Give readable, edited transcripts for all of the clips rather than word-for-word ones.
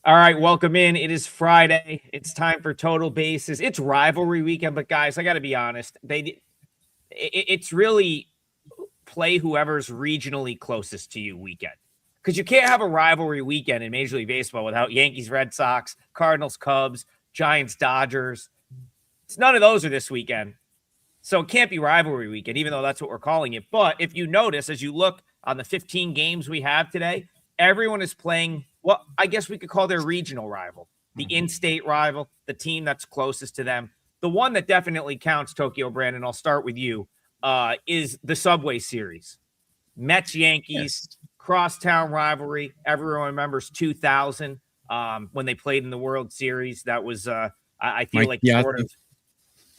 All right, welcome in. It is Friday. It's time for Total Bases. It's rivalry weekend, but guys, I got to be honest. It's really play whoever's regionally closest to you weekend, because you can't have a rivalry weekend in Major League Baseball without Yankees, Red Sox, Cardinals, Cubs, Giants, Dodgers. It's none of those are this weekend, so it can't be rivalry weekend, even though that's what we're calling it. But if you notice, as you look on the 15 games we have today, everyone is playing what I guess we could call their regional rival, the in-state rival, the team that's closest to them. The one that definitely counts, Tokyo Brandon, I'll start with you, is the Subway Series. Mets, Yankees, yes. Crosstown rivalry. Everyone remembers 2000 when they played in the World Series. That was, I feel like sort of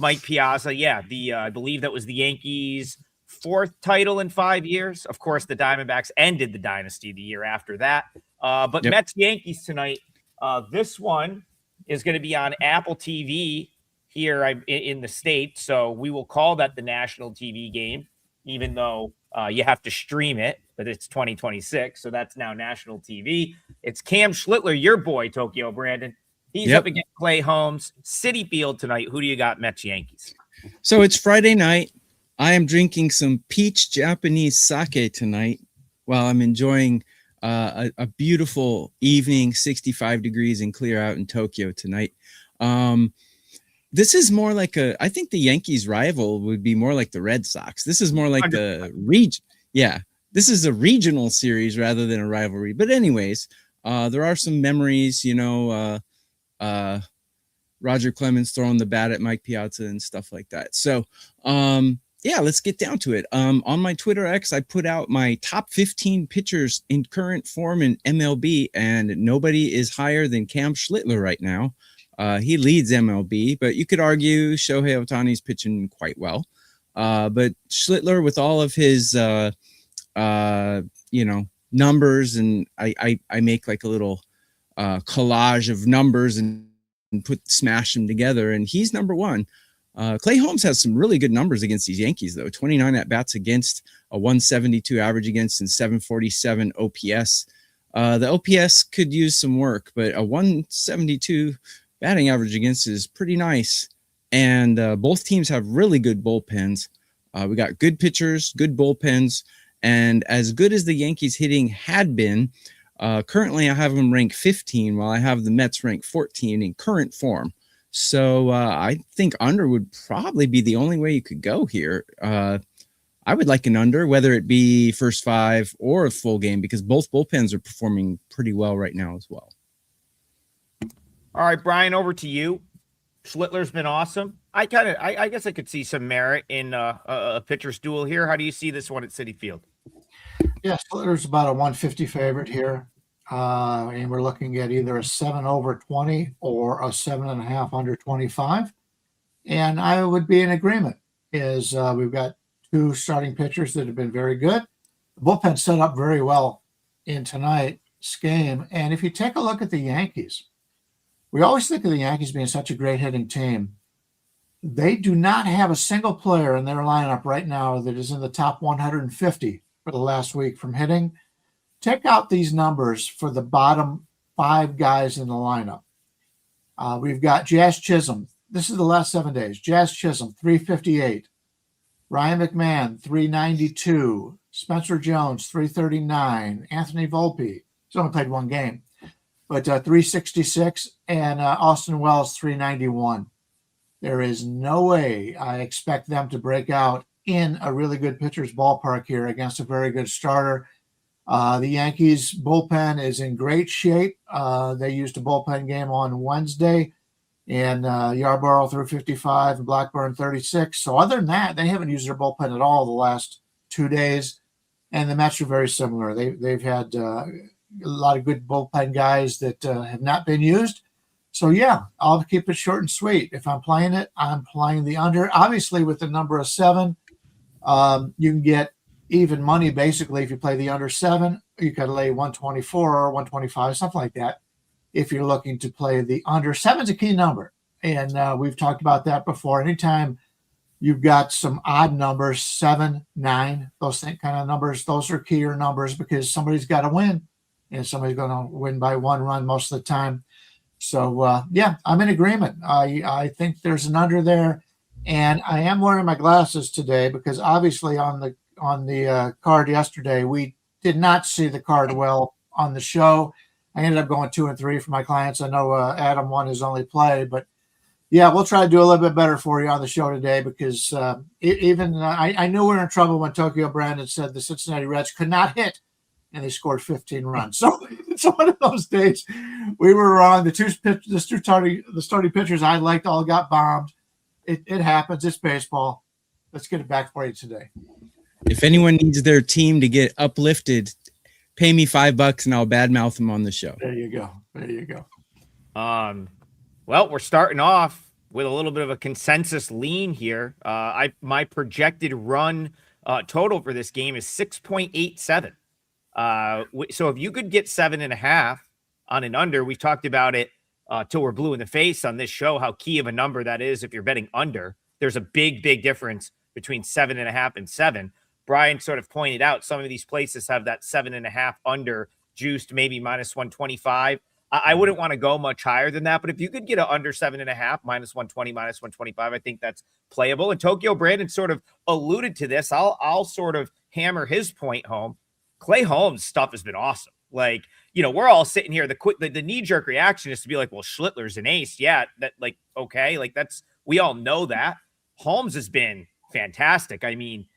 Mike Piazza. Yeah, I believe that was the Yankees' fourth title in 5 years. Of course, the Diamondbacks ended the dynasty the year after that. But yep. Mets Yankees tonight. This one is going to be on Apple TV here in the States. So we will call that the national TV game, even though you have to stream it, but it's 2026. So that's now national TV. It's Cam Schlittler, your boy, Tokyo Brandon. He's up against Clay Holmes. Citi Field tonight. Who do you got, Mets Yankees? So it's Friday night. I am drinking some peach Japanese sake tonight while I'm enjoying a beautiful evening, 65 degrees and clear out in Tokyo tonight. This is more like I think the Yankees rival would be more like the Red Sox. This is more like the region. Yeah, this is a regional series rather than a rivalry. But anyways, there are some memories, Roger Clemens throwing the bat at Mike Piazza and stuff like that. So, yeah, let's get down to it. On my Twitter X, I put out my top 15 pitchers in current form in MLB, and nobody is higher than Cam Schlittler right now. He leads MLB, but you could argue Shohei Ohtani's pitching quite well. But Schlittler, with all of his, numbers, and I make like a little collage of numbers and smash them together, and he's number one. Clay Holmes has some really good numbers against these Yankees, though. 29 at-bats against, a 172 average against, and 747 OPS. The OPS could use some work, but a 172 batting average against is pretty nice. And both teams have really good bullpens. We got good pitchers, good bullpens, and as good as the Yankees hitting had been, currently I have them ranked 15, while I have the Mets ranked 14 in current form. So I think under would probably be the only way you could go here. I would like an under, whether it be first five or a full game, because both bullpens are performing pretty well right now as well. All right, Brian, over to you. Schlittler's been awesome. I guess I could see some merit in a pitcher's duel here. How do you see this one at Citi Field? Yeah, Schlittler's about a 150 favorite here. And we're looking at either a 7 over 20 or a 7.5 under 25. And I would be in agreement is we've got two starting pitchers that have been very good. The bullpen set up very well in tonight's game. And if you take a look at the Yankees, we always think of the Yankees being such a great hitting team. They do not have a single player in their lineup right now that is in the top 150 for the last week from hitting. Check out these numbers for the bottom five guys in the lineup. We've got Jazz Chisholm. This is the last 7 days. Jazz Chisholm, 358. Ryan McMahon, 392. Spencer Jones, 339. Anthony Volpe, he's only played one game, but 366. And Austin Wells, 391. There is no way I expect them to break out in a really good pitcher's ballpark here against a very good starter. The Yankees bullpen is in great shape. They used a bullpen game on Wednesday, and Yarborough threw 55 and Blackburn 36. So other than that, they haven't used their bullpen at all the last 2 days. And the Mets are very similar. They've had a lot of good bullpen guys that have not been used. So, yeah, I'll keep it short and sweet. If I'm playing it, I'm playing the under. Obviously, with the number of 7, you can get even money, basically. If you play the under 7, you could lay 124 or 125, something like that. If you're looking to play the under, 7's a key number. And we've talked about that before. Anytime you've got some odd numbers, 7, 9, those kind of numbers, those are keyer numbers because somebody's got to win. and somebody's going to win by 1 run most of the time. So yeah, I'm in agreement. I think there's an under there, and I am wearing my glasses today because obviously on the card yesterday we did not see the card well on the show. I ended up going 2 and 3 for my clients. I know Adam won his only play, but yeah, we'll try to do a little bit better for you on the show today because I knew we were in trouble when Tokyo Brandon said the Cincinnati Reds could not hit, and they scored 15 runs. So it's one of those days we were wrong. The starting pitchers I liked all got bombed. It happens. It's baseball. Let's get it back for you today. If anyone needs their team to get uplifted, pay me $5 and I'll badmouth them on the show. There you go. There you go. Well, we're starting off with a little bit of a consensus lean here. My projected run total for this game is 6.87. So if you could get 7.5 on an under, we talked about it till we're blue in the face on this show, how key of a number that is. If you're betting under, there's a big difference between 7.5 and 7. Bryan sort of pointed out some of these places have that 7.5 under juiced, maybe -125. I wouldn't want to go much higher than that, but if you could get an under 7.5, -120, -125, I think that's playable. And Tokyo Brandon sort of alluded to this. I'll sort of hammer his point home. Clay Holmes' stuff has been awesome. Like, we're all sitting here. The knee-jerk reaction is to be like, well, Schlittler's an ace. Yeah, that okay. Like we all know that. Holmes has been fantastic. I mean,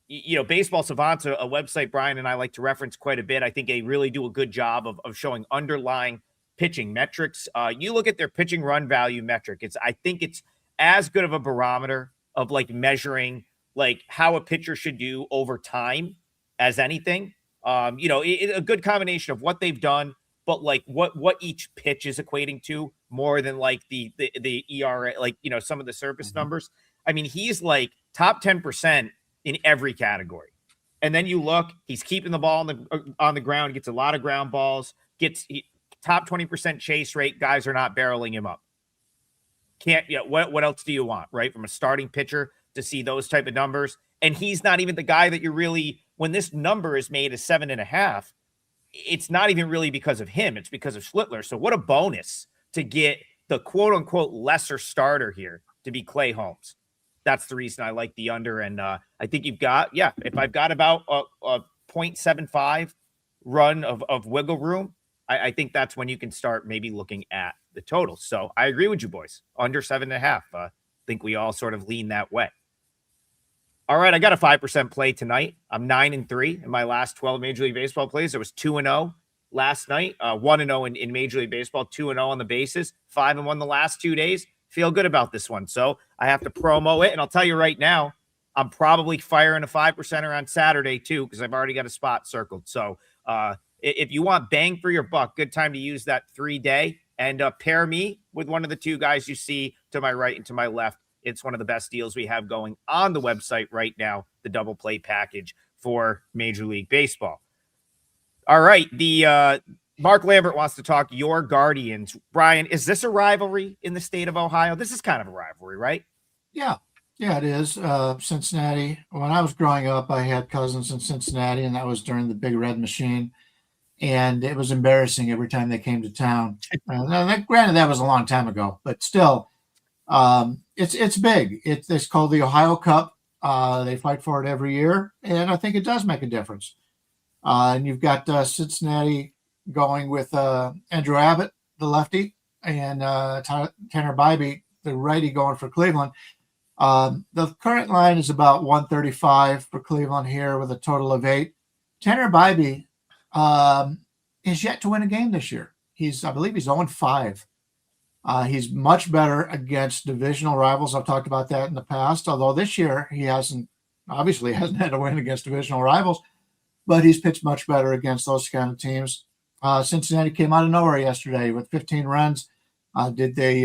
Baseball Savant's a website Bryan and I like to reference quite a bit. I think they really do a good job of showing underlying pitching metrics. You look at their pitching run value metric. I think it's as good of a barometer of measuring how a pitcher should do over time as anything. A good combination of what they've done, but what each pitch is equating to more than the ERA, some of the surface numbers. I mean, he's top 10% in every category. And then you look, he's keeping the ball on the ground, gets a lot of ground balls, top 20% chase rate. Guys are not barreling him up. What else do you want, right? From a starting pitcher to see those type of numbers. And he's not even the guy that you're really, when this number is made as 7.5, it's not even really because of him. It's because of Schlittler. So what a bonus to get the quote unquote lesser starter here to be Clay Holmes. That's the reason I like the under. And I think if I've got about a 0.75 run of wiggle room, I think that's when you can start maybe looking at the total. So I agree with you boys. Under 7.5. I think we all sort of lean that way. All right, I got a 5% play tonight. I'm 9-3 in my last 12 Major League Baseball plays. There was 2-0 last night, 1-0 in Major League Baseball, 2-0 on the bases, 5-1 the last 2 days. Feel good about this one. So I have to promo it. And I'll tell you right now, I'm probably firing a 5%er on Saturday too, because I've already got a spot circled. So if you want bang for your buck, good time to use that 3-day and pair me with one of the two guys you see to my right and to my left. It's one of the best deals we have going on the website right now, the double play package for Major League Baseball. All right. The Mark Lambert wants to talk your Guardians. Bryan, is this a rivalry in the state of Ohio? This is kind of a rivalry, right? Yeah, it is. Cincinnati. When I was growing up, I had cousins in Cincinnati, and that was during the Big Red Machine. And it was embarrassing every time they came to town. Granted, that was a long time ago, but still, it's big. It's called the Ohio Cup. They fight for it every year, and I think it does make a difference. And you've got Cincinnati going with Andrew Abbott, the lefty, and Tanner Bybee, the righty, going for Cleveland. The current line is about 135 for Cleveland here with a total of 8. Tanner Bybee is yet to win a game this year. I believe he's 0-5. He's much better against divisional rivals. I've talked about that in the past, although this year he hasn't had a win against divisional rivals, but he's pitched much better against those kind of teams. Cincinnati came out of nowhere yesterday with 15 runs. Did they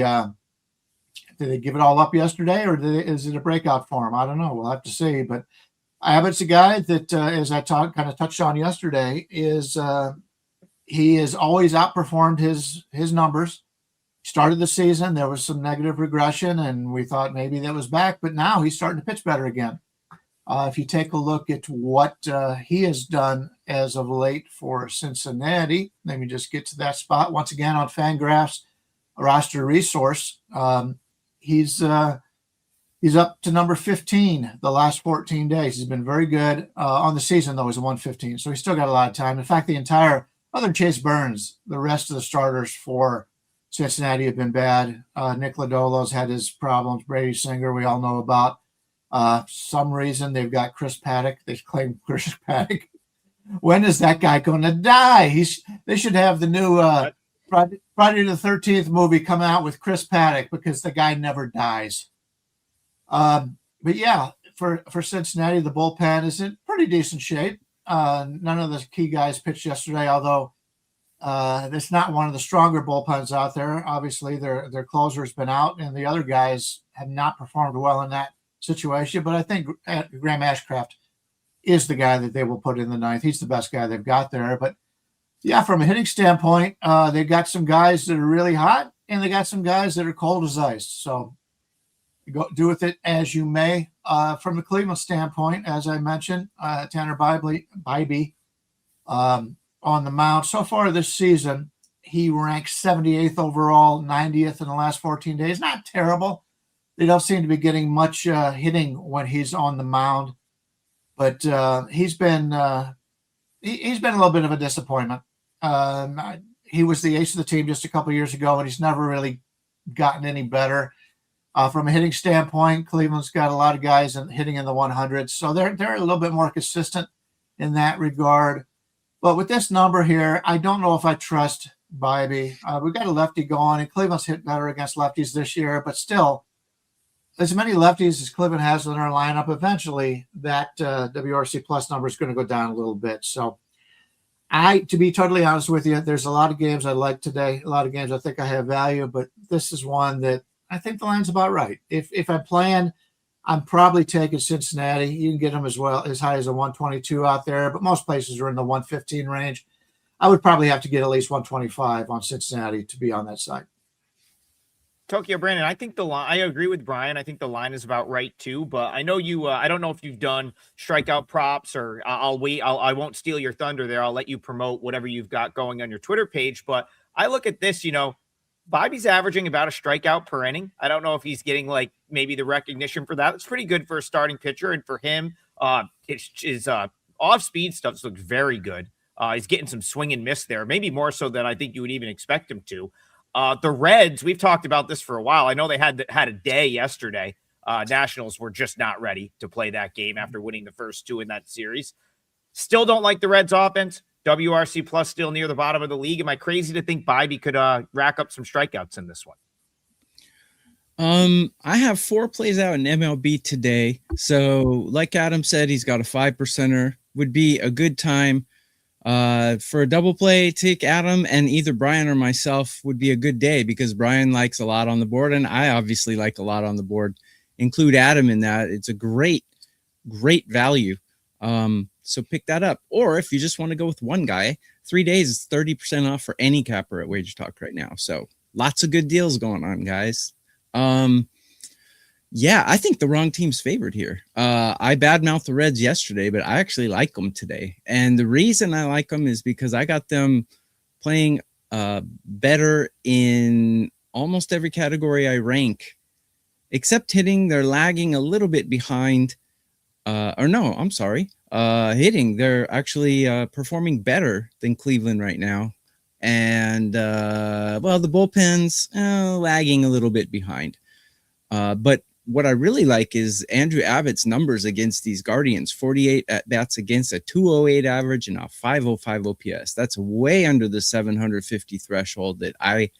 give it all up yesterday, or is it a breakout for him? I don't know. We'll have to see. But Abbott's a guy that, as I kind of touched on yesterday, he has always outperformed his numbers. Started the season, there was some negative regression, and we thought maybe that was back, but now he's starting to pitch better again. If you take a look at what he has done as of late for Cincinnati. Let me just get to that spot once again on Fangraphs roster resource. He's up to number 15 the last 14 days. He's been very good on the season, though. He's a 115, so he's still got a lot of time. In fact, other than Chase Burns, the rest of the starters for Cincinnati have been bad. Nick Lodolo's had his problems. Brady Singer, we all know about. Some reason they've got Chris Paddock. They claim Chris Paddock. When is that guy going to die? They should have the new Friday the 13th movie come out with Chris Paddock, because the guy never dies. But yeah, for Cincinnati, the bullpen is in pretty decent shape. None of the key guys pitched yesterday, although it's not one of the stronger bullpens out there. Obviously, their closer has been out, and the other guys have not performed well in that situation. But I think Graham Ashcraft is the guy that they will put in the ninth. He's the best guy they've got there. But yeah, from a hitting standpoint, they've got some guys that are really hot, and they got some guys that are cold as ice. So do with it as you may. From the Cleveland standpoint, as I mentioned, Tanner Bybee on the mound. So far this season, he ranks 78th overall, 90th in the last 14 days. Not terrible. They don't seem to be getting much hitting when he's on the mound, but he's been a little bit of a disappointment. He was the ace of the team just a couple years ago, and he's never really gotten any better. From a hitting standpoint, Cleveland's got a lot of guys hitting in the 100s, so they're a little bit more consistent in that regard. But with this number here, I don't know if I trust Bybee. We've got a lefty going, and Cleveland's hit better against lefties this year, but still, as many lefties as Cleveland has in their lineup, eventually that WRC plus number is going to go down a little bit. So to be totally honest with you, there's a lot of games I like today, a lot of games I think I have value, but this is one that I think the line's about right. If I'm playing, I'm probably taking Cincinnati. You can get them as high as a 122 out there, but most places are in the 115 range. I would probably have to get at least 125 on Cincinnati to be on that side. Tokyo Brandon, I think I agree with Brian. I think the line is about right too, but I know you, I don't know if you've done strikeout props, or I'll wait. I won't steal your thunder there. I'll let you promote whatever you've got going on your Twitter page. But I look at this, Bobby's averaging about a strikeout per inning. I don't know if he's getting maybe the recognition for that. It's pretty good for a starting pitcher. And for him, his off-speed stuff looks very good. He's getting some swing and miss there, maybe more so than I think you would even expect him to. The Reds, we've talked about this for a while. I know they had a day yesterday. Nationals were just not ready to play that game after winning the first two in that series. Still don't like the Reds offense. WRC plus still near the bottom of the league. Am I crazy to think Bybee could rack up some strikeouts in this one? I have 4 plays out in MLB today. So like Adam said, he's got a 5%er. Would be a good time for a double play. Take Adam, and either Bryan or myself would be a good day, because Bryan likes a lot on the board, and I obviously like a lot on the board. Include Adam in that. It's a great value. So pick that up. Or if you just want to go with one guy, 3 days is 30% off for any capper at WagerTalk right now. So lots of good deals going on, guys. Yeah, I think the wrong team's favored here. I badmouthed the Reds yesterday, but I actually like them today. And the reason I like them is because I got them playing better in almost every category I rank, except hitting. They're lagging a little bit behind. Hitting. They're actually performing better than Cleveland right now. And, the bullpen's lagging a little bit behind. But what I really like is Andrew Abbott's numbers against these Guardians. 48 at-bats against, a 208 average, and a 505 OPS. That's way under the 750 threshold that I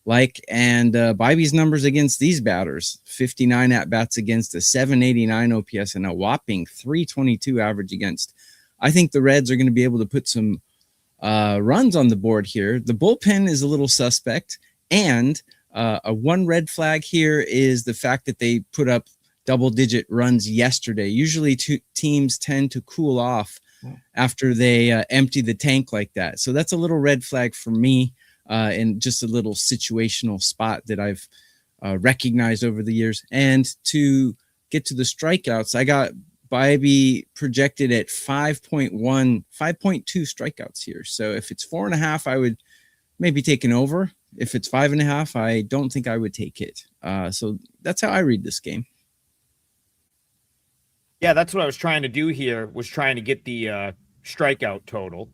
like. And Bybee's numbers against these batters: 59 at-bats against, a 789 OPS, and a whopping 322 average against. I think the Reds are going to be able to put some runs on the board here. The bullpen is a little suspect, and a one red flag here is the fact that they put up double-digit runs yesterday. Usually teams tend to cool off after they empty the tank like that. So that's a little red flag for me, and just a little situational spot that I've recognized over the years. And to get to the strikeouts, I got Bybee projected at 5.2 strikeouts here. So if it's 4.5, I would maybe take an over. If it's 5.5, I don't think I would take it. So that's how I read this game. Yeah, that's what I was trying to do here, was trying to get the strikeout total,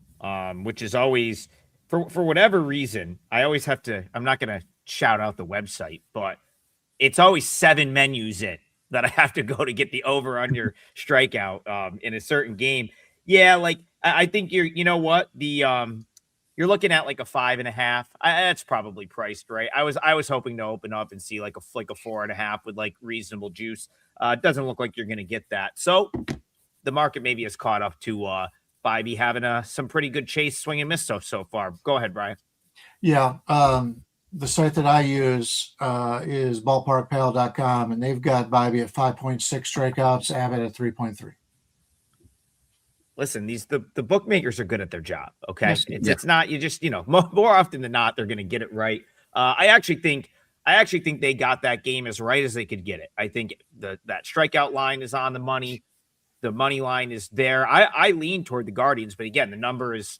which is always, for whatever reason, I always have to, I'm not going to shout out the website, but it's always 7 menus in that I have to go to get the over under strikeout in a certain game. Yeah, like I think you know what? You're looking at like a 5.5. That's probably priced right. I was hoping to open up and see like a 4.5 with like reasonable juice. It doesn't look like you're going to get that. So the market maybe has caught up to Bybee having some pretty good chase, swing and miss so far. Go ahead, Brian. Yeah. The site that I use is ballparkpal.com, and they've got Bybee at 5.6 strikeouts, Abbott at 3.3. Listen, the bookmakers are good at their job. Okay. Yes, It's not, you just, more often than not, they're going to get it right. I actually think they got that game as right as they could get it. I think that strikeout line is on the money. The money line is there. I lean toward the Guardians, but again, the number is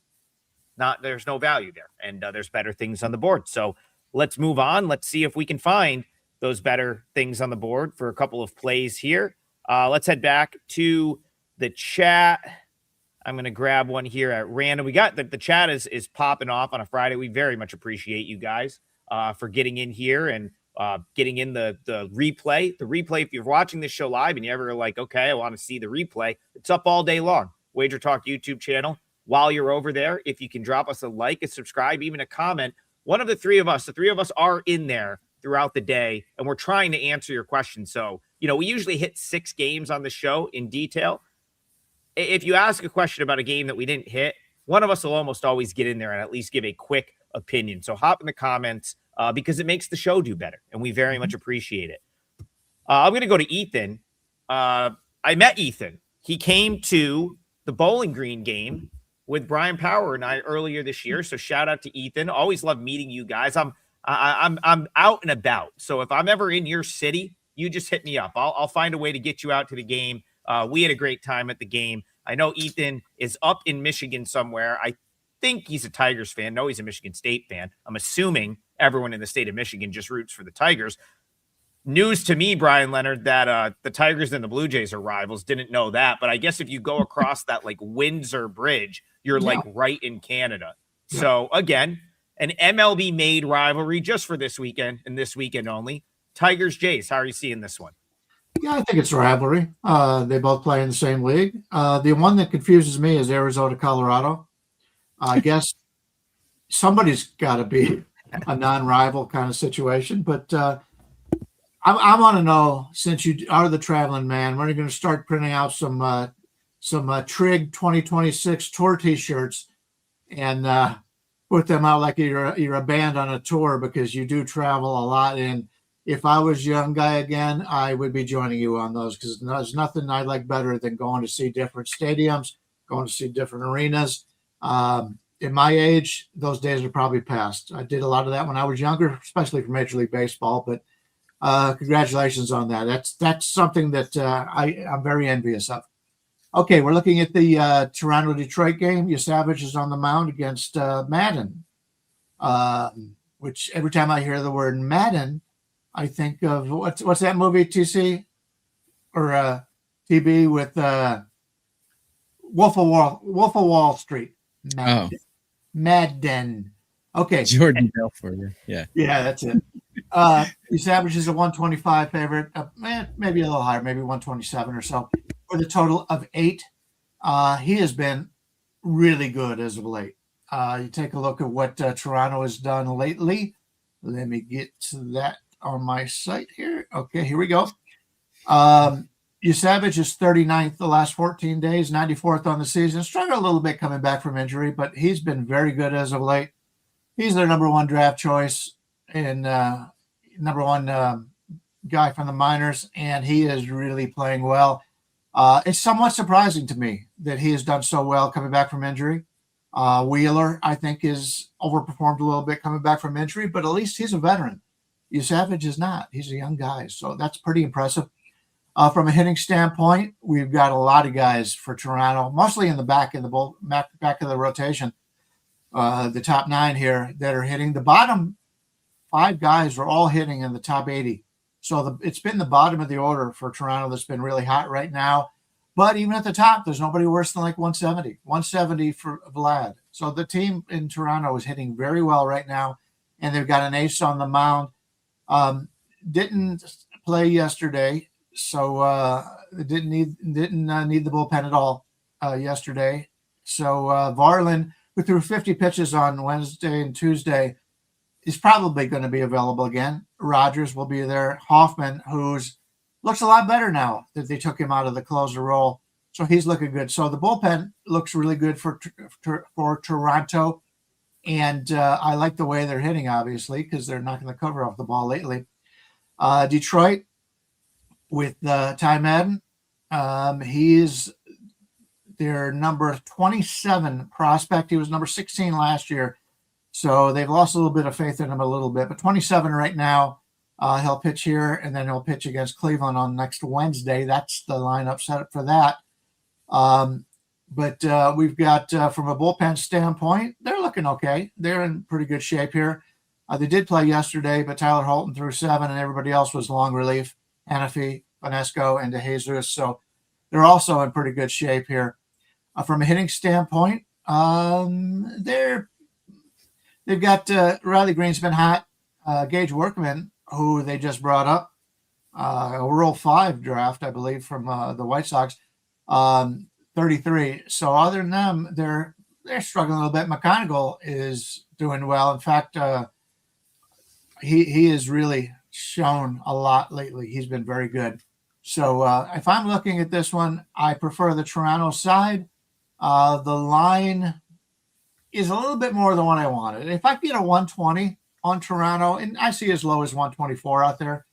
not, there's no value there, and there's better things on the board. So let's move on. Let's see if we can find those better things on the board for a couple of plays here. Let's head back to the chat. I'm going to grab one here at random. We got the chat is popping off on a Friday. We very much appreciate you guys for getting in here and getting in the replay. The replay, if you're watching this show live and you ever are like, okay, I want to see the replay, it's up all day long. WagerTalk YouTube channel. While you're over there, if you can drop us a like, a subscribe, even a comment, one of the three of us are in there throughout the day, and we're trying to answer your questions. So, we usually hit 6 games on the show in detail. If you ask a question about a game that we didn't hit, one of us will almost always get in there and at least give a quick opinion. So hop in the comments because it makes the show do better, and we very much appreciate it. I'm going to go to Ethan. I met Ethan. He came to the Bowling Green game with Brian Power and I earlier this year. So shout out to Ethan. Always love meeting you guys. I'm out and about. So if I'm ever in your city, you just hit me up. I'll find a way to get you out to the game. We had a great time at the game. I know Ethan is up in Michigan somewhere. I think he's a Tigers fan. No, he's a Michigan State fan. I'm assuming everyone in the state of Michigan just roots for the Tigers. News to me, Brian Leonard, that the Tigers and the Blue Jays are rivals. Didn't know that. But I guess if you go across that like Windsor Bridge, you're like right in Canada. Yeah. So again, an MLB made rivalry just for this weekend and this weekend only. Tigers Jays, how are you seeing this one? Yeah, I think it's a rivalry. They both play in the same league. The one that confuses me is Arizona, Colorado. I guess somebody's got to be a non-rival kind of situation. But I want to know, since you are the traveling man, when are you going to start printing out some Trigg 2026 tour T-shirts and put them out like you're a band on a tour, because you do travel a lot. And if I was a young guy again, I would be joining you on those, because there's nothing I like better than going to see different stadiums, going to see different arenas. In my age, those days are probably past. I did a lot of that when I was younger, especially for Major League Baseball. But congratulations on that. That's something that I'm very envious of. Okay, we're looking at the Toronto-Detroit game. Savage is on the mound against Madden, which every time I hear the word Madden, I think of what's that movie, TC or TB, with Wolf of Wall Street. Madden. Okay. Jordan Belfort. Yeah. Yeah, that's it. Savage is a 125 favorite, maybe a little higher, maybe 127 or so, with a total of 8. He has been really good as of late. You take a look at what Toronto has done lately. Let me get to that on my site here. Okay, here we go. Savage is 39th the last 14 days, 94th on the season. Struggled a little bit coming back from injury, but he's been very good as of late. He's their number 1 draft choice and number 1 guy from the minors, and he is really playing well. It's somewhat surprising to me that he has done so well coming back from injury. Wheeler, I think, is overperformed a little bit coming back from injury, but at least he's a veteran. Savage is not. He's a young guy, so that's pretty impressive. From a hitting standpoint, we've got a lot of guys for Toronto, mostly in the back of the rotation. The top 9 here that are hitting. The bottom 5 guys are all hitting in the top 80. So it's been the bottom of the order for Toronto that's been really hot right now. But even at the top, there's nobody worse than like 170. 170 for Vlad. So the team in Toronto is hitting very well right now, and they've got an ace on the mound. Didn't play yesterday, so didn't need the bullpen at all yesterday. So Varland, who threw 50 pitches on Wednesday and Tuesday, is probably going to be available again. Rogers will be there. Hoffman, who's looks a lot better now that they took him out of the closer role, so he's looking good. So the bullpen looks really good for Toronto, and I like the way they're hitting, obviously, because they're knocking the cover off the ball lately. Detroit with Ty Madden, he is their number 27 prospect. He was number 16 last year. So they've lost a little bit of faith in him a little bit, but 27 right now. He'll pitch here, and then he'll pitch against Cleveland on next Wednesday. That's the lineup set up for that. But we've got, from a bullpen standpoint, they're looking okay. They're in pretty good shape here. They did play yesterday, but Tyler Holton threw 7, and everybody else was long relief. Hanafi, Vanesco, and DeJesus. So they're also in pretty good shape here. From a hitting standpoint, they've got Riley Green's been hot. Gage Workman, who they just brought up, a Rule 5 draft, I believe, from the White Sox, 33. So other than them, they're struggling a little bit. McConaughey is doing well. In fact, he has really shown a lot lately. He's been very good. So if I'm looking at this one, I prefer the Toronto side. The line is a little bit more than what I wanted. If I can get a 120 on Toronto, and I see as low as 124 out there,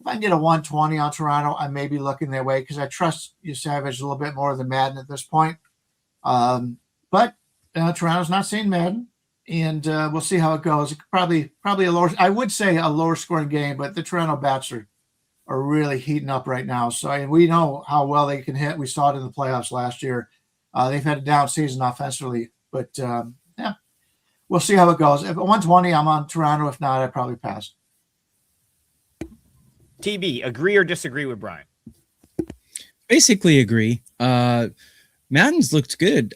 if I can get a 120 on Toronto, I may be looking their way because I trust Savage a little bit more than Madden at this point. But Toronto's not seeing Madden, and we'll see how it goes. Probably a lower, I would say a lower scoring game, but the Toronto bats are really heating up right now. So we know how well they can hit. We saw it in the playoffs last year. They've had a down season offensively, but yeah, we'll see how it goes. If at 120, I'm on Toronto. If not, I'd probably pass. TB, agree or disagree with Bryan? Basically agree. Madden's looked good.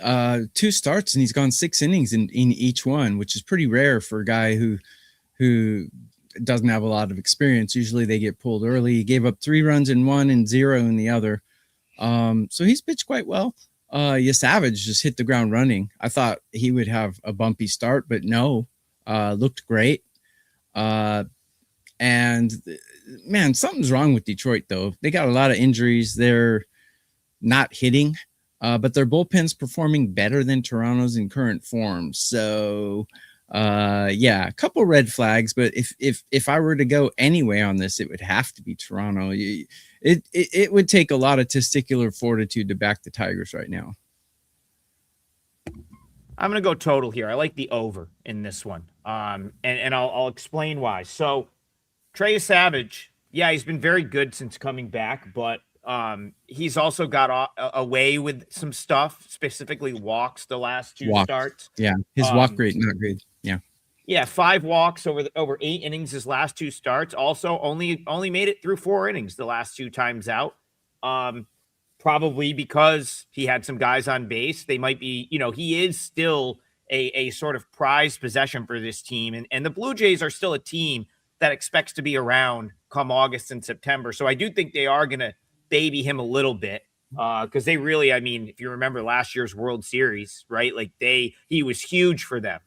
2 starts and he's gone 6 innings in each one, which is pretty rare for a guy who doesn't have a lot of experience. Usually they get pulled early. He gave up 3 runs in one and 0 in the other. So he's pitched quite well. Savage just hit the ground running. I thought he would have a bumpy start, but no, looked great. And man, something's wrong with Detroit though. They got a lot of injuries. They're not hitting, but their bullpen's performing better than Toronto's in current form. So yeah, a couple red flags, but if I were to go anyway on this, it would have to be Toronto. It would take a lot of testicular fortitude to back the Tigers right now. I'm going to go total here. I like the over in this one. And I'll explain why. So Trey Savage, yeah, he's been very good since coming back, but he's also got away with some stuff, specifically walks the last 2 starts. Yeah, his walk rate not great. Yeah. Yeah, 5 walks over 8 innings his last 2 starts. Also, only made it through 4 innings the last 2 times out. Probably because he had some guys on base. They might be, he is still a sort of prized possession for this team. And the Blue Jays are still a team that expects to be around come August and September. So I do think they are going to baby him a little bit. Because they really, if you remember last year's World Series, right? Like he was huge for them.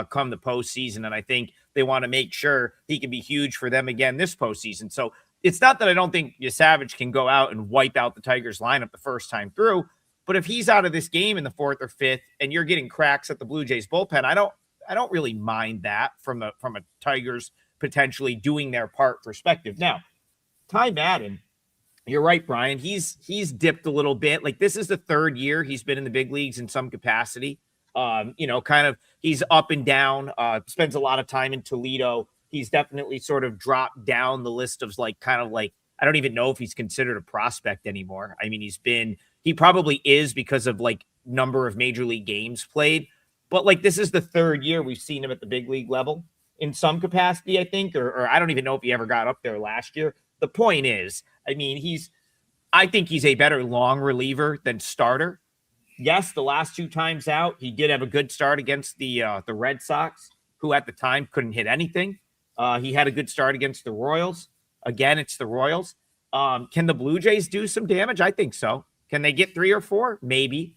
Come the postseason, and I think they want to make sure he can be huge for them again this postseason. So it's not that I don't think Savage can go out and wipe out the Tigers lineup the first time through, but if he's out of this game in the 4th or 5th, and you're getting cracks at the Blue Jays bullpen, I don't really mind that from a Tigers potentially doing their part perspective. Now, Ty Madden, you're right, Bryan. He's dipped a little bit. Like this is the 3rd year he's been in the big leagues in some capacity. He's up and down, spends a lot of time in Toledo. He's definitely sort of dropped down the list of I don't even know if he's considered a prospect anymore. I mean, he probably is because of like number of major league games played, but like this is the third year we've seen him at the big league level in some capacity, I think, or I don't even know if he ever got up there last year. The point is, I mean, I think he's a better long reliever than starter. Yes, the last 2 times out, he did have a good start against the Red Sox, who at the time couldn't hit anything. He had a good start against the Royals. Again, it's the Royals. Can the Blue Jays do some damage? I think so. Can they get 3 or 4? Maybe.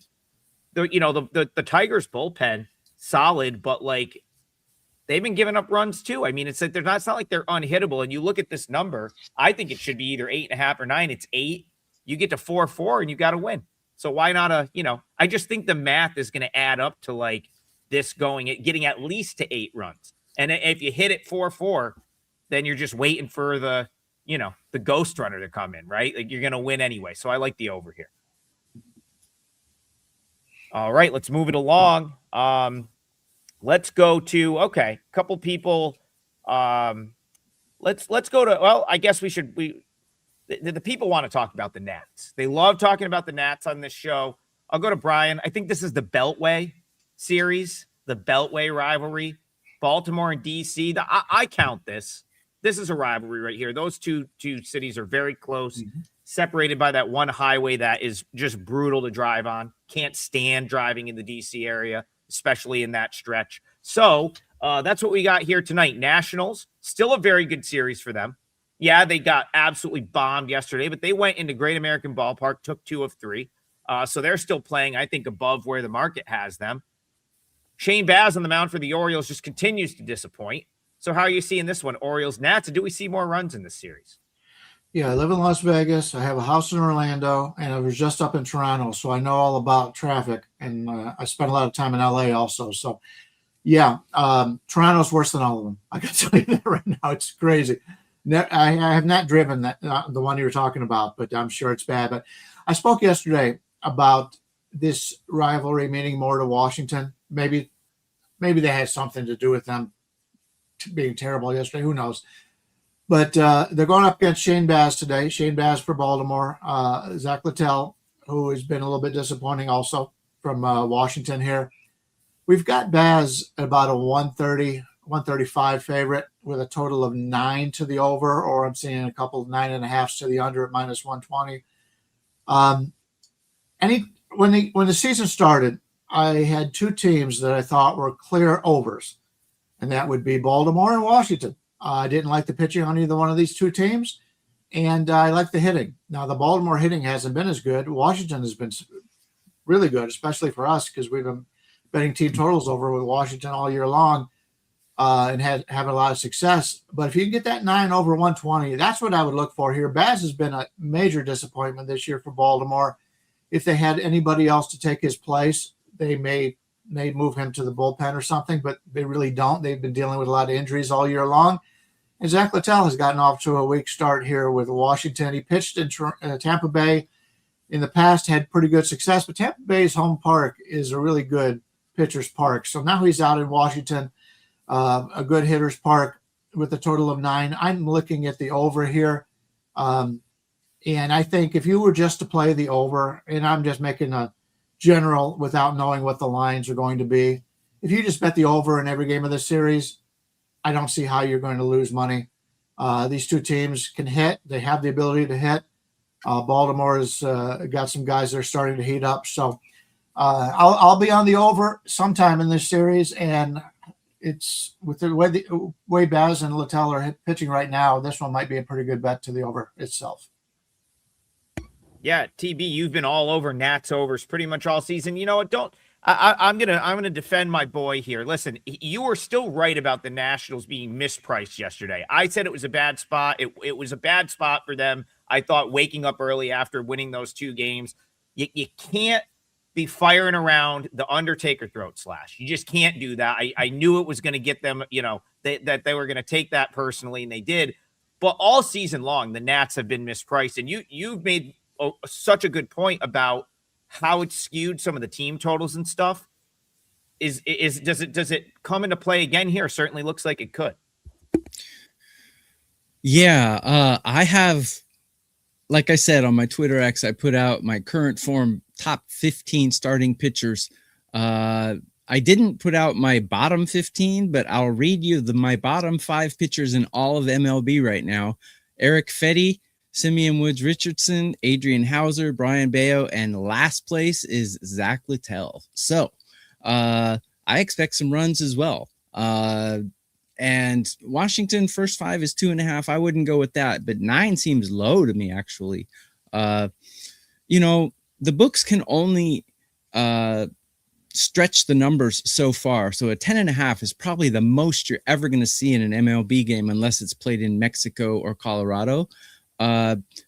The Tigers bullpen, solid, but like they've been giving up runs too. I mean, it's like it's not like they're unhittable. And you look at this number, I think it should be either 8.5 or 9. It's 8. You get to 4-4 and you got to win. So why not I just think the math is going to add up to like this getting at least to 8 runs. And if you hit it 4-4, then you're just waiting for the ghost runner to come in, right? Like you're going to win anyway. So I like the over here. All right, let's move it along. Let's go to, a couple people. Let's go to, well, I guess the people want to talk about the Nats. They love talking about the Nats on this show. I'll go to Bryan. I think this is the Beltway series, the Beltway rivalry, Baltimore and DC. I count this. This is a rivalry right here. Those two cities are very close, separated by that one highway that is just brutal to drive on. Can't stand driving in the DC area, especially in that stretch. So that's what we got here tonight. Nationals, still a very good series for them. Yeah, they got absolutely bombed yesterday, but they went into Great American Ballpark, took 2 of 3. So they're still playing, I think, above where the market has them. Shane Baz on the mound for the Orioles just continues to disappoint. So how are you seeing this one, Orioles, Nats? And do we see more runs in this series? Yeah, I live in Las Vegas. I have a house in Orlando, and I was just up in Toronto, so I know all about traffic. And I spent a lot of time in LA also. So, yeah, Toronto's worse than all of them. I can tell you that right now. It's crazy. I have not driven the one you were talking about, but I'm sure it's bad. But I spoke yesterday about this rivalry meaning more to Washington. Maybe they had something to do with them being terrible yesterday. Who knows? But they're going up against Shane Baz today. Shane Baz for Baltimore. Zach Littell, who has been a little bit disappointing also from Washington here. We've got Baz at about a 130, 135 favorite with a total of 9 to the over, or I'm seeing a couple of 9.5s to the under at minus 120. When the season started, I had 2 teams that I thought were clear overs, and that would be Baltimore and Washington. I didn't like the pitching on either one of these 2 teams, and I like the hitting. Now, the Baltimore hitting hasn't been as good. Washington has been really good, especially for us because we've been betting team totals over with Washington all year long and having a lot of success. But if you can get that 9 over 120, that's what I would look for here. Baz has been a major disappointment this year for Baltimore. If they had anybody else to take his place, they may move him to the bullpen or something, but they really don't. They've been dealing with a lot of injuries all year long. And Zach Littell has gotten off to a weak start here with Washington. He pitched in Tampa Bay in the past, had pretty good success, but Tampa Bay's home park is a really good pitcher's park. So now he's out in Washington, a good hitter's park with a total of 9. I'm looking at the over here. And I think if you were just to play the over, and I'm just making a general without knowing what the lines are going to be, if you just bet the over in every game of this series, I don't see how you're going to lose money. These 2 teams can hit. They have the ability to hit. Baltimore has got some guys that are starting to heat up. So I'll be on the over sometime in this series. And it's with the way Baz and Littell are pitching right now, this one might be a pretty good bet to the over itself. Yeah, TB, you've been all over Nats overs pretty much all season. You know what? I'm gonna defend my boy here. Listen, you were still right about the Nationals being mispriced yesterday. I said it was a bad spot. It was a bad spot for them. I thought waking up early after winning those 2 games, you can't be firing around the Undertaker throat slash. You just can't do that. I knew it was going to get them, that they were going to take that personally, and they did. But all season long, the Nats have been mispriced, and you've made such a good point about how it's skewed some of the team totals and stuff. Does it come into play again here? Certainly looks like it could. Yeah, I have like I said on my Twitter X, I put out my current form top 15 starting pitchers. I didn't put out my bottom 15, but I'll read you my bottom 5 pitchers in all of MLB right now. Eric Fetty, Simeon Woods Richardson, Adrian Hauser, Bryan Bayo, and last place is Zach Littell. So I expect some runs as well. And Washington first 5 is 2.5. I wouldn't go with that, but 9 seems low to me, actually. You know, the books can only stretch the numbers so far. So a 10.5 is probably the most you're ever going to see in an MLB game, unless it's played in Mexico or Colorado.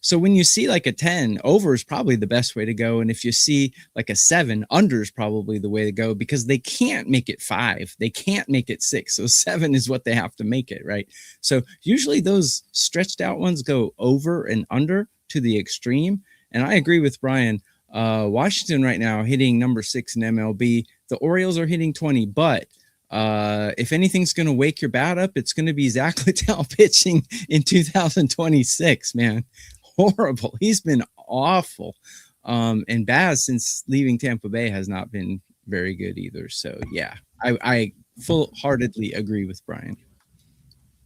So when you see like a 10, over is probably the best way to go. And if you see like a 7, under is probably the way to go, because they can't make it 5. They can't make it 6. So 7 is what they have to make it, right? So usually those stretched out ones go over and under to the extreme. And I agree with Bryan. Washington right now hitting number 6 in MLB. The Orioles are hitting 20, but if anything's going to wake your bat up, it's going to be Zach Littell pitching in 2026, man. Horrible. He's been awful. And Baz, since leaving Tampa Bay, has not been very good either. So, yeah, I full-heartedly agree with Bryan.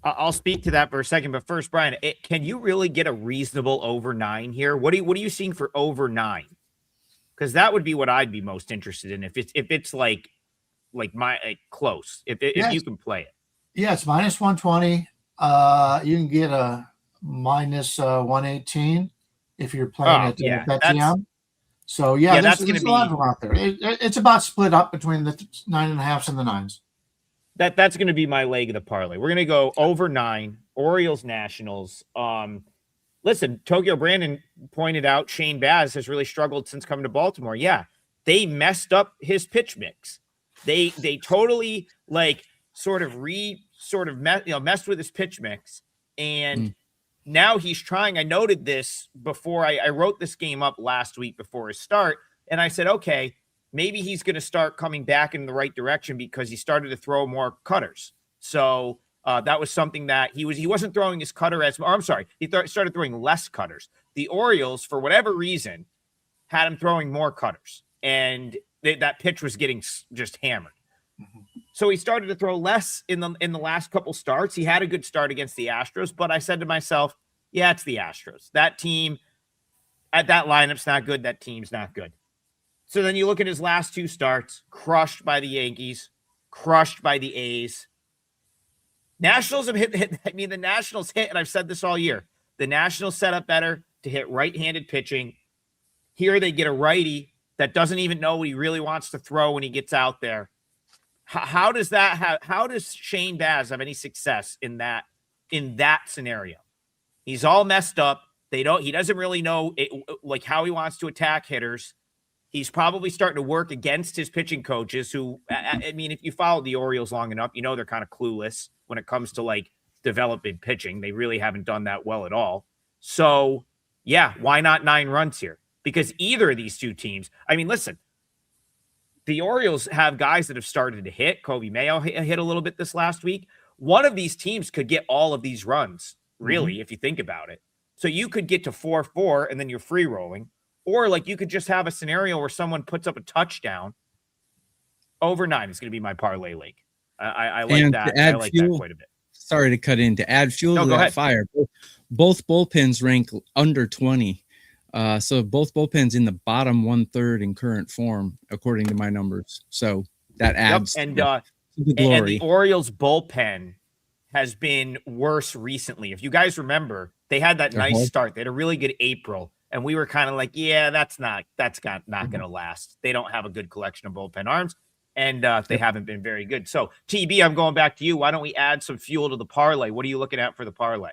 I'll speak to that for a second, but first, Bryan, can you really get a reasonable over 9 here? What are you seeing for over 9? Because that would be what I'd be most interested in if it's like close. If you can play it. Yeah, it's minus 120. You can get a minus 118 if you're playing at BetMGM. So there's a lot of them out there. It's about split up between the 9.5s and the 9s. That's going to be my leg of the parlay. We're going to go over 9, Orioles Nationals. Listen, Tokyo Brandon pointed out Shane Baz has really struggled since coming to Baltimore. Yeah, they messed up his pitch mix. They totally messed with his pitch mix, and now he's trying. I noted this before I wrote this game up last week before his start, and I said, okay, maybe he's going to start coming back in the right direction because he started to throw more cutters. So that was something that he wasn't throwing his cutter he started throwing less cutters. The Orioles, for whatever reason, had him throwing more cutters, and that pitch was getting just hammered. Mm-hmm. So he started to throw less in the last couple starts. He had a good start against the Astros, but I said to myself, yeah, it's the Astros. That team, that lineup's not good. That team's not good. So then you look at his last 2 starts, crushed by the Yankees, crushed by the A's. Nationals have hit. The Nationals hit, and I've said this all year. The Nationals set up better to hit right-handed pitching. Here they get a righty that doesn't even know what he really wants to throw when he gets out there. How does Shane Baz have any success in that scenario? He's all messed up. He doesn't really know how he wants to attack hitters. He's probably starting to work against his pitching coaches who, if you follow the Orioles long enough, they're kind of clueless when it comes to developing pitching. They really haven't done that well at all. So yeah, why not 9 runs here? Because either of these 2 teams, listen, the Orioles have guys that have started to hit. Kobe Mayo hit a little bit this last week. One of these teams could get all of these runs, really, if you think about it. So you could get to 4-4 and then you're free rolling. Or you could just have a scenario where someone puts up a touchbound. Over 9 is going to be my parlay league. I like that. I like that quite a bit. Sorry to cut in. To add fuel to that fire, both bullpens rank under 20. So both bullpens in the bottom 1/3 in current form, according to my numbers. So that adds to the glory. And the Orioles bullpen has been worse recently. If you guys remember, they had that nice start. They had a really good April. And we were kind of like, yeah, that's not going to last. They don't have a good collection of bullpen arms, and they haven't been very good. So, TB, I'm going back to you. Why don't we add some fuel to the parlay? What are you looking at for the parlay?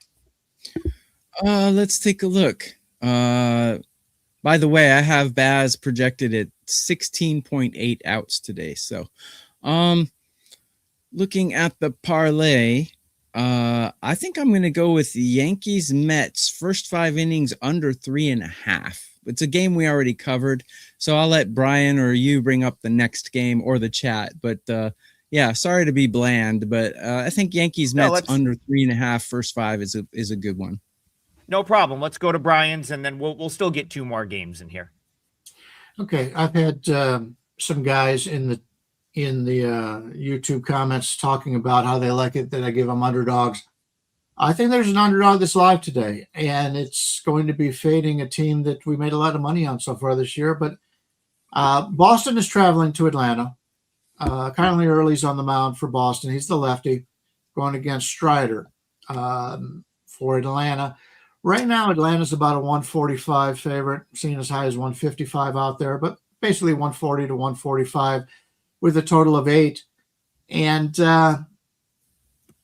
Let's take a look. By the way, I have Baz projected at 16.8 outs today. So, looking at the parlay, I think I'm going to go with the Yankees Mets first 5 innings under 3.5. It's a game we already covered, so I'll let Bryan or you bring up the next game or the chat. But sorry to be bland, but I think Yankees Mets under 3.5 first 5 is a good one. No problem. Let's go to Bryan's, and then we'll still get 2 more games in here. Okay, I've had some guys in the YouTube comments talking about how they like it that I give them underdogs. I think there's an underdog that's live today, and it's going to be fading a team that we made a lot of money on so far this year. But Boston is traveling to Atlanta. Currently, Early's on the mound for Boston. He's the lefty going against Strider for Atlanta. Right now, Atlanta's about a 145 favorite, seen as high as 155 out there, but basically 140 to 145 with a total of 8. And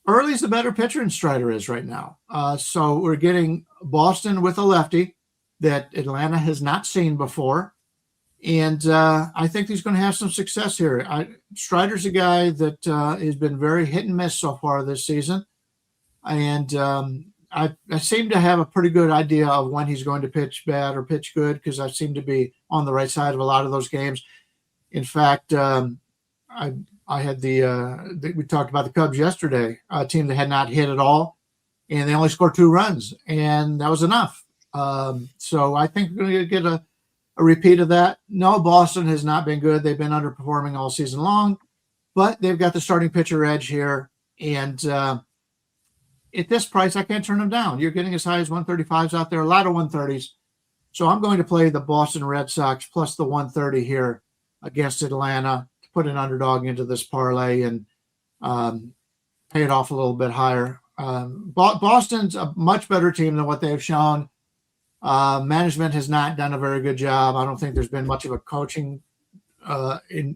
Early's the better pitcher than Strider is right now. So we're getting Boston with a lefty that Atlanta has not seen before. And I think he's going to have some success here. Strider's a guy that has been very hit and miss so far this season. And I seem to have a pretty good idea of when he's going to pitch bad or pitch good because I seem to be on the right side of a lot of those games. In fact, I had we talked about the Cubs yesterday, a team that had not hit at all, and they only scored 2 runs, and that was enough. So I think we're going to get a repeat of that. No, Boston has not been good. They've been underperforming all season long, but they've got the starting pitcher edge here, and at this price, I can't turn them down. You're getting as high as 135s out there, a lot of 130s. So I'm going to play the Boston Red Sox plus the 130 here against Atlanta to put an underdog into this parlay and pay it off a little bit higher. Boston's a much better team than what they've shown. Management has not done a very good job. I don't think there's been much of a coaching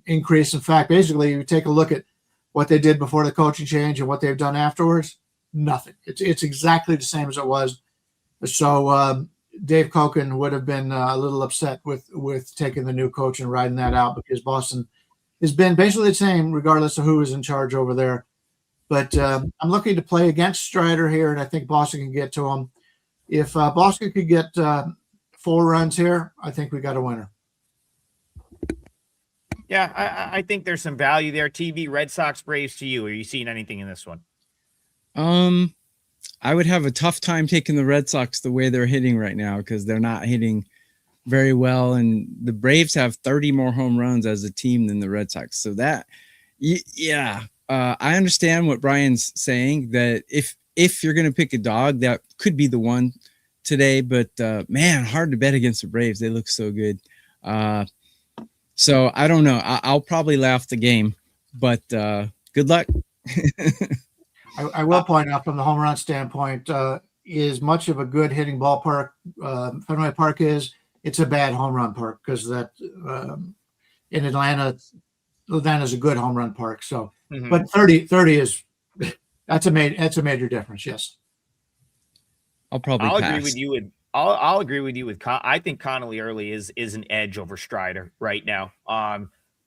increase. In fact, basically, you take a look at what they did before the coaching change and what they've done afterwards. Nothing. It's exactly the same as it was. So Dave Koken would have been a little upset with taking the new coach and riding that out because Boston has been basically the same regardless of who is in charge over there. But I'm looking to play against Strider here, and I think Boston can get to him. If Boston could get 4 runs here, I think we got a winner. Yeah, I think there's some value there. TV, Red Sox, Braves to you. Are you seeing anything in this one? I would have a tough time taking the Red Sox the way they're hitting right now because they're not hitting very well, and the Braves have 30 more home runs as a team than the Red Sox. So that, I understand what Brian's saying that if you're going to pick a dog, that could be the one today. But man, hard to bet against the Braves. They look so good. So I don't know. I'll probably laugh the game, but good luck. I will point out from the home run standpoint, is much of a good hitting ballpark Fenway Park is. It's a bad home run park because that in Atlanta's a good home run park. So, but 30 is that's a major difference. Yes, I'll agree with you with I'll agree with you with I think Connolly Early is an edge over Strider right now.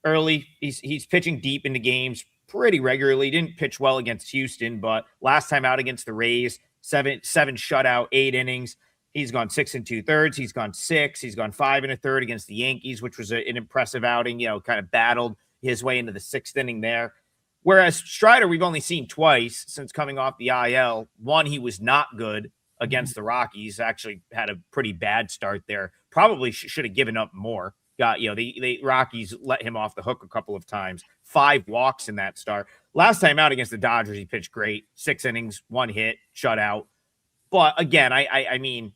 Early he's pitching deep into games pretty regularly. Didn't pitch well against Houston, but last time out against the Rays, seven shutout, 8 innings. He's gone 6 2/3. He's gone 6. He's gone 5 1/3 against the Yankees, which was an impressive outing. Kind of battled his way into the 6th inning there. Whereas Strider, we've only seen twice since coming off the IL. One, he was not good against the Rockies. Actually had a pretty bad start there. Probably should have given up more. The Rockies let him off the hook a couple of times. 5 walks in that start. Last time out against the Dodgers, he pitched great. 6 innings, 1 hit, shutout. But again, I mean,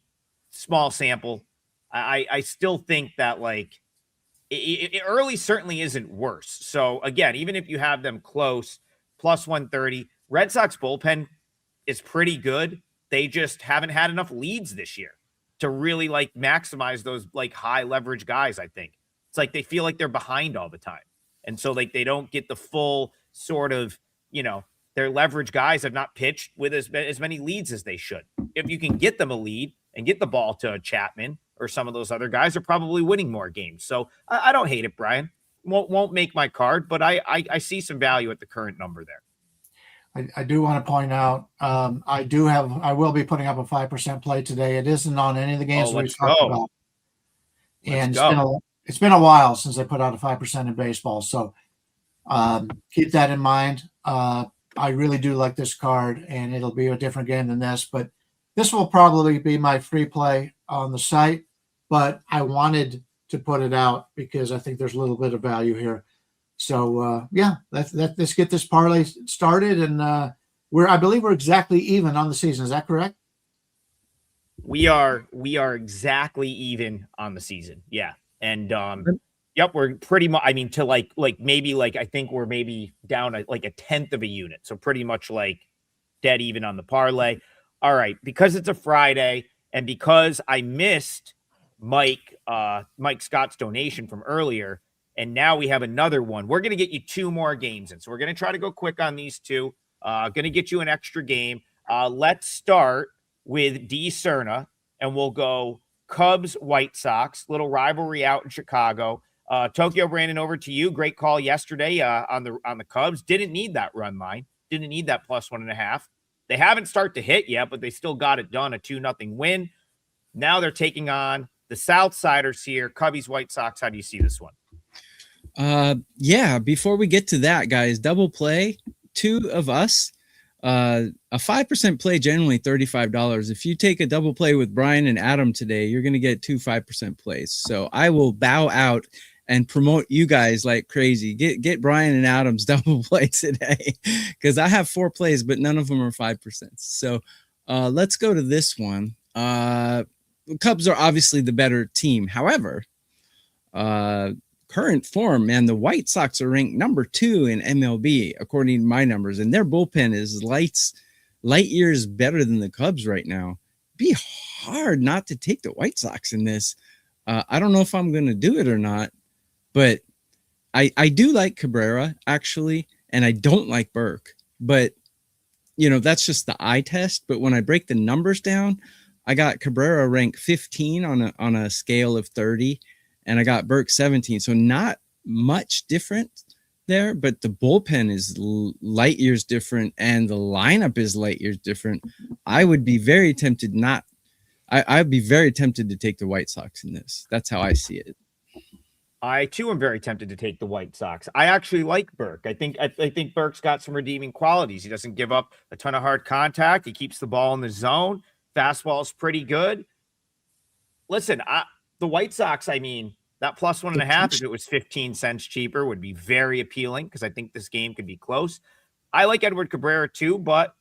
small sample. I still think that Early certainly isn't worse. So again, even if you have them close, plus 130, Red Sox bullpen is pretty good. They just haven't had enough leads this year to really maximize those high leverage guys. I think it's they feel like they're behind all the time. And so they don't get the full sort of, their leverage guys have not pitched with as many leads as they should. If you can get them a lead and get the ball to Chapman or some of those other guys, are probably winning more games. So I don't hate it, Brian. Won't make my card, but I see some value at the current number there. I do want to point out, I will be putting up a 5% play today. It isn't on any of the games we've talked about. And it's been a while since I put out a 5% in baseball. So keep that in mind. I really do like this card, and it'll be a different game than this, but This will probably be my free play on the site, but I wanted to put it out because I think there's a little bit of value here. So yeah, let's get this parlay started, and I believe we're exactly even on the season. Is that correct? We are exactly even on the season. Yeah. And yep, we're pretty much, I mean, to like maybe like I think we're maybe down like a tenth of a unit. So pretty much like dead even on the parlay. All right, because it's a Friday and because I missed Mike Scott's donation from earlier, and now we have another one. We're gonna get you two more games in. So we're gonna try to go quick on these two. Gonna get you an extra game. Let's start with D Cerna, and we'll go Cubs, White Sox, little rivalry out in Chicago. Tokyo, Brandon, over to you. Great call yesterday on the Cubs. Didn't need that run line. Didn't need that +1.5. They haven't started to hit yet, but they still got it done. A 2-0 win. Now they're taking on the Southsiders here. Cubbies, White Sox. How do you see this one? Yeah. Before we get to that, guys, double play. Two of us. A 5% play, generally $35. If you take a double play with Bryan and Adam today, you're going to get 2 5% plays. So I will bow out and promote you guys like crazy. Get Bryan and Adam's double play today, because I have 4 plays, but none of them are 5%. So let's go to this one. The Cubs are obviously the better team. However, current form, man, the White Sox are ranked number 2 in MLB, according to my numbers, and their bullpen is light years better than the Cubs right now. Be hard not to take the White Sox in this. I don't know if I'm going to do it or not, but I do like Cabrera, actually, and I don't like Burke. But, that's just the eye test. But when I break the numbers down, I got Cabrera ranked 15 on a scale of 30, and I got Burke 17. So not much different there, but the bullpen is light years different, and the lineup is light years different. I would be very tempted I'd be very tempted to take the White Sox in this. That's how I see it. I too am very tempted to take the White Sox. I actually like Burke. I think Burke's got some redeeming qualities. He doesn't give up a ton of hard contact. He keeps the ball in the zone. Fastball's pretty good. Listen, the White Sox, I mean, that +1.5, if it was 15 cents cheaper, would be very appealing, because I think this game could be close. I like Edward Cabrera too, but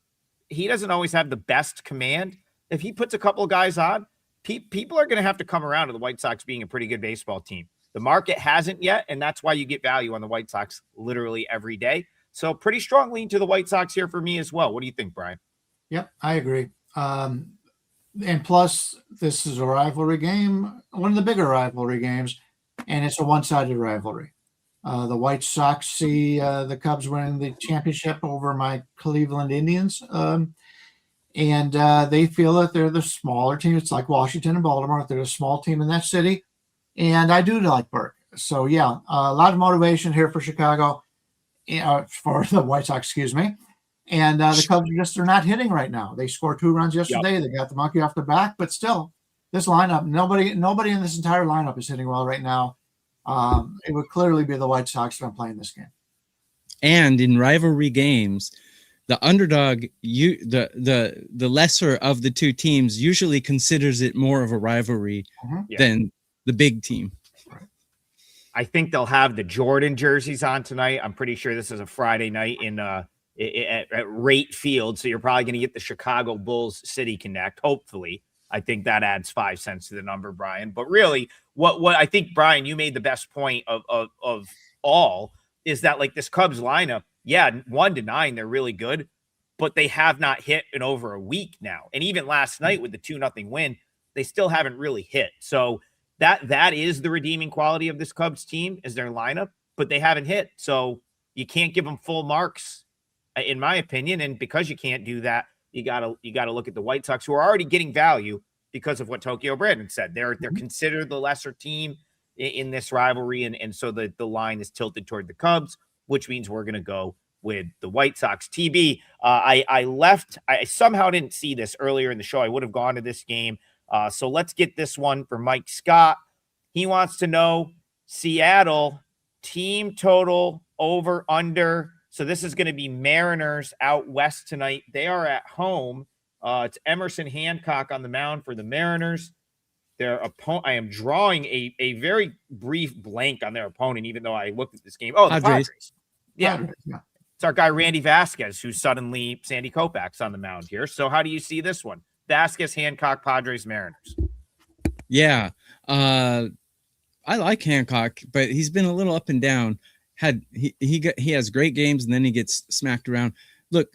he doesn't always have the best command. If he puts a couple of guys on, people are going to have to come around to the White Sox being a pretty good baseball team. The market hasn't yet, and that's why you get value on the White Sox literally every day. So pretty strong lean to the White Sox here for me as well. What do you think, Bryan? Yep, I agree. And plus, this is a rivalry game, one of the bigger rivalry games, and it's a one-sided rivalry. The White Sox see the Cubs winning the championship over my Cleveland Indians, and they feel that they're the smaller team. It's like Washington and Baltimore. They're a small team in that city, and I do like Burke. So, yeah, a lot of motivation here for Chicago, for the White Sox, excuse me. And the Cubs are not hitting right now. They scored 2 runs yesterday. Yep. They got the monkey off their back, but still, this lineup, nobody in this entire lineup is hitting well right now. It would clearly be the White Sox if I'm playing this game. And in rivalry games, the underdog, the lesser of the two teams, usually considers it more of a rivalry than the big team. I think they'll have the Jordan jerseys on tonight. I'm pretty sure this is a Friday night at Rate Field, so you're probably going to get the Chicago Bulls City Connect. Hopefully, I think that adds 5 cents to the number, Bryan. But really, what I think, Bryan, you made the best point of all is that, like, this Cubs lineup, 1-9, they're really good, but they have not hit in over a week now. And even last night with the 2-0 win, they still haven't really hit. So that is the redeeming quality of this Cubs team, is their lineup, but they haven't hit. So you can't give them full marks, in my opinion. And because you can't do that, you gotta look at the White Sox, who are already getting value because of what Tokyo Brandon said. They're considered the lesser team in this rivalry, and so the line is tilted toward the Cubs, which means we're gonna go with the White Sox. TB, I somehow didn't see this earlier in the show. I would have gone to this game. So let's get this one for Mike Scott. He wants to know Seattle team total over under. So this is going to be Mariners out west tonight. They are at home. It's Emerson Hancock on the mound for the Mariners. Their opponent, I am drawing a very brief blank on their opponent, even though I looked at this game. Oh, the Padres. Yeah. Padres, yeah. It's our guy, Randy Vasquez, who's suddenly Sandy Koufax on the mound here. So how do you see this one? Vasquez, Hancock, Padres, Mariners. Yeah. I like Hancock, but he's been a little up and down. He has great games and then he gets smacked around. Look,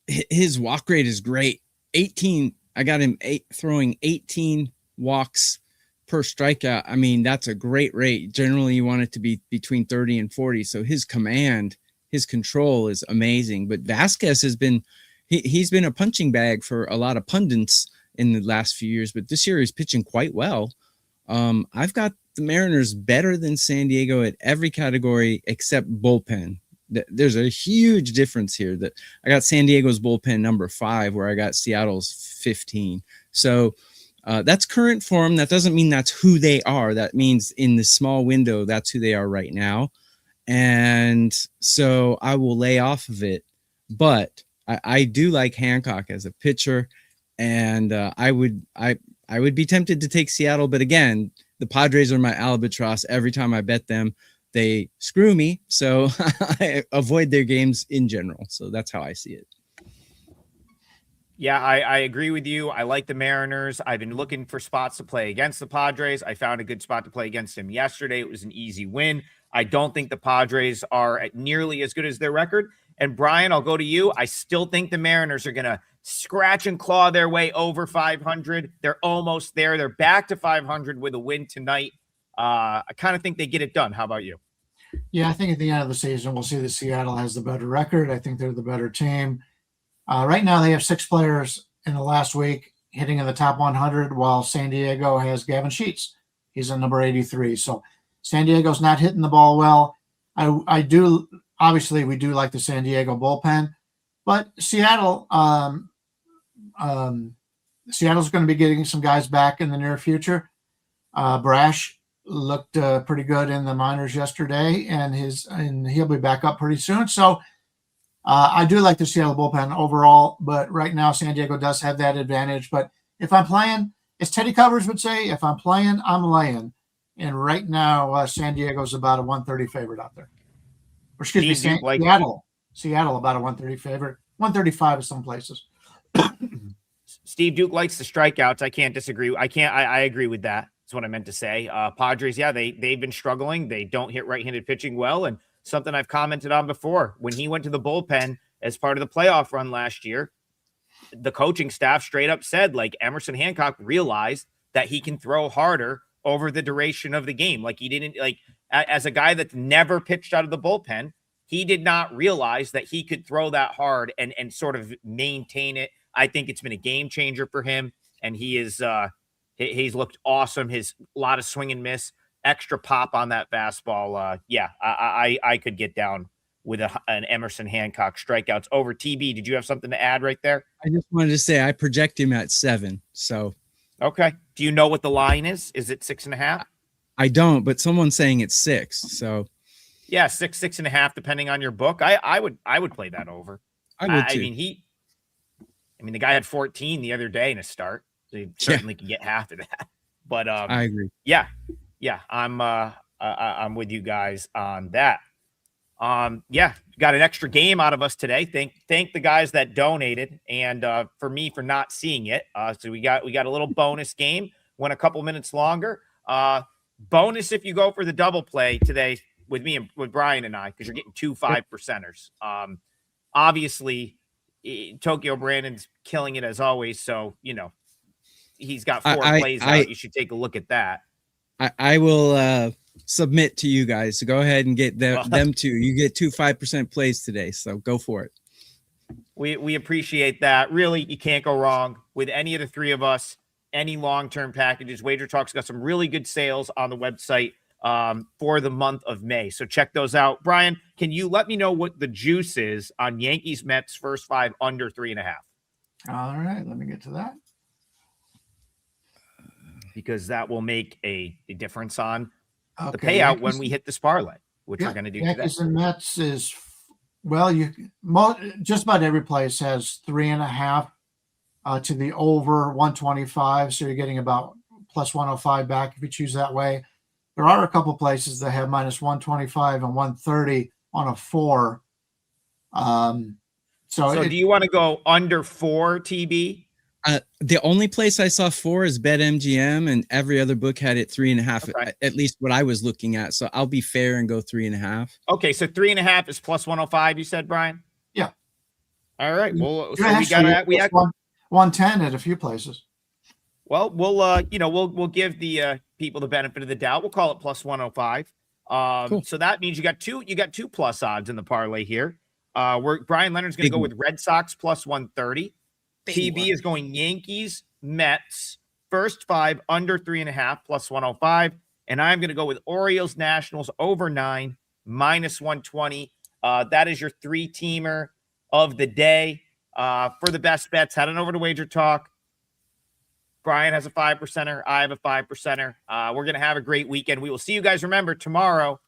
his walk rate is great. 18. I got him throwing 18 walks per strikeout. I mean, that's a great rate. Generally, you want it to be between 30 and 40. So his command, his control is amazing. But Vasquez has been, he's been a punching bag for a lot of pundits in the last few years. But this year he's pitching quite well. I've got the Mariners better than San Diego at every category except bullpen. There's a huge difference here. That I got San Diego's bullpen number 5, where I got Seattle's 15. So that's current form. That doesn't mean that's who they are. That means in the small window, that's who they are right now. And so I will lay off of it. But I do like Hancock as a pitcher, and I would be tempted to take Seattle. But again, the Padres are my albatross. Every time I bet them, they screw me. So I avoid their games in general. So that's how I see it. Yeah, I agree with you. I like the Mariners. I've been looking for spots to play against the Padres. I found a good spot to play against them yesterday. It was an easy win. I don't think the Padres are nearly as good as their record. And Brian, I'll go to you. I still think the Mariners are going to scratch and claw their way over 500. They're almost there. They're back to 500 with a win tonight. I kind of think they get it done. How about you? Yeah, I think at the end of the season, we'll see that Seattle has the better record. I think they're the better team. Right now, they have 6 players in the last week hitting in the top 100, while San Diego has Gavin Sheets. He's in number 83. So San Diego's not hitting the ball well. Obviously, we do like the San Diego bullpen, but Seattle, Seattle's going to be getting some guys back in the near future. Brash looked pretty good in the minors yesterday, and he'll be back up pretty soon. So I do like the Seattle bullpen overall, but right now San Diego does have that advantage. But if I'm playing, as Teddy Covers would say, if I'm playing, I'm laying. And right now, San Diego's about a 130 favorite out there. Or excuse me, Seattle about a 130 favorite. 135 in some places. Steve Duke likes the strikeouts. I can't disagree. I agree with that. That's what I meant to say. Padres, yeah, they've been struggling. They don't hit right-handed pitching well, and something I've commented on before. When he went to the bullpen as part of the playoff run last year, the coaching staff straight up said, like, Emerson Hancock realized that he can throw harder over the duration of the game. Like, he didn't, like, as a guy that's never pitched out of the bullpen, he did not realize that he could throw that hard and sort of maintain it. I think it's been a game changer for him, and he's looked awesome. His lot of swing and miss, extra pop on that fastball. I could get down with an Emerson Hancock strikeouts over. TB, did you have something to add right there? I just wanted to say I project him at 7. So okay. Do you know what the line is? Is it 6.5? I don't, but someone's saying it's 6. So yeah, 6.5, depending on your book. I would play that over. I would too. I mean, the guy had 14 the other day in a start, so you certainly can get half of that. But I agree. Yeah, I'm with you guys on that. Got an extra game out of us today. Thank the guys that donated, and for me for not seeing it. So we got a little bonus game. Went a couple minutes longer. Bonus if you go for the double play today with me and with Brian and I, because you're getting 2 5%ers. Obviously, Tokyo Brandon's killing it as always. So he's got 4 plays out. You should take a look at that. I will submit to you guys. So go ahead and get them too. You get 2 5% plays today. So go for it. We appreciate that. Really, you can't go wrong with any of the 3 of us. Any long-term packages. WagerTalk's got some really good sales on the website for the month of May. So check those out. Brian, can you let me know what the juice is on Yankees Mets first 5 under 3.5? All right, let me get to that. Because that will make a difference on the payout when we hit this parlay, which we're going to do Yankees today. And Mets is, just about every place has 3.5 to the over 125. So you're getting about plus 105 back if you choose that way. There are a couple places that have minus 125 and 130 on a 4. So do you want to go under 4, TB? The only place I saw 4 is BetMGM, and every other book had it 3.5. Okay. At least what I was looking at. So I'll be fair and go 3.5. Okay, so 3.5 is plus 105. You said, Brian? Yeah. All right. Well, so we got 110 at a few places. Well, we'll give the people the benefit of the doubt. We'll call it plus 105. Cool. So that means you got two plus odds in the parlay here. Brian Leonard's going to go with Red Sox plus 130. TB is going Yankees, Mets, first 5 under 3.5 plus 105. And I'm going to go with Orioles, Nationals over 9 minus 120. That is your 3-teamer of the day. For the best bets, head on over to WagerTalk. Brian has a 5%er. I have a 5%er. We're going to have a great weekend. We will see you guys. Remember, tomorrow,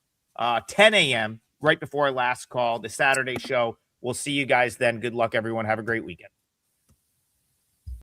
10 a.m., right before our last call, the Saturday show. We'll see you guys then. Good luck, everyone. Have a great weekend.